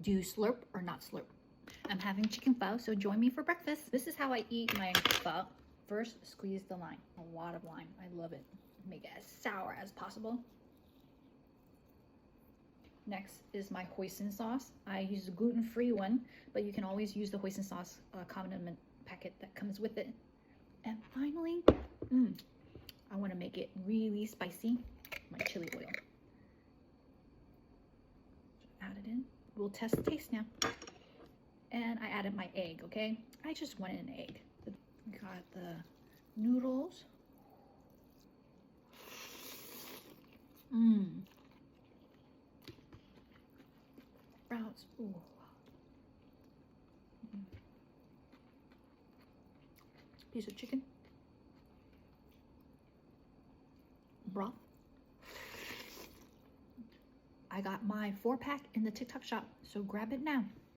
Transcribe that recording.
Do you slurp or not slurp? I'm having chicken pho, so join me for breakfast. This is how I eat my pho. First, squeeze the lime. A lot of lime. I love it. Make it as sour as possible. Next is my hoisin sauce. I use a gluten-free one, but you can always use the hoisin sauce condiment packet that comes with it. And finally, I want to make it really spicy. My chili oil. Add it in. We'll test the taste now. And I added my egg, okay? I just wanted an egg. Got the noodles. Sprouts. Ooh. Piece of chicken. Broth. I got my 4-pack in the TikTok shop, so grab it now.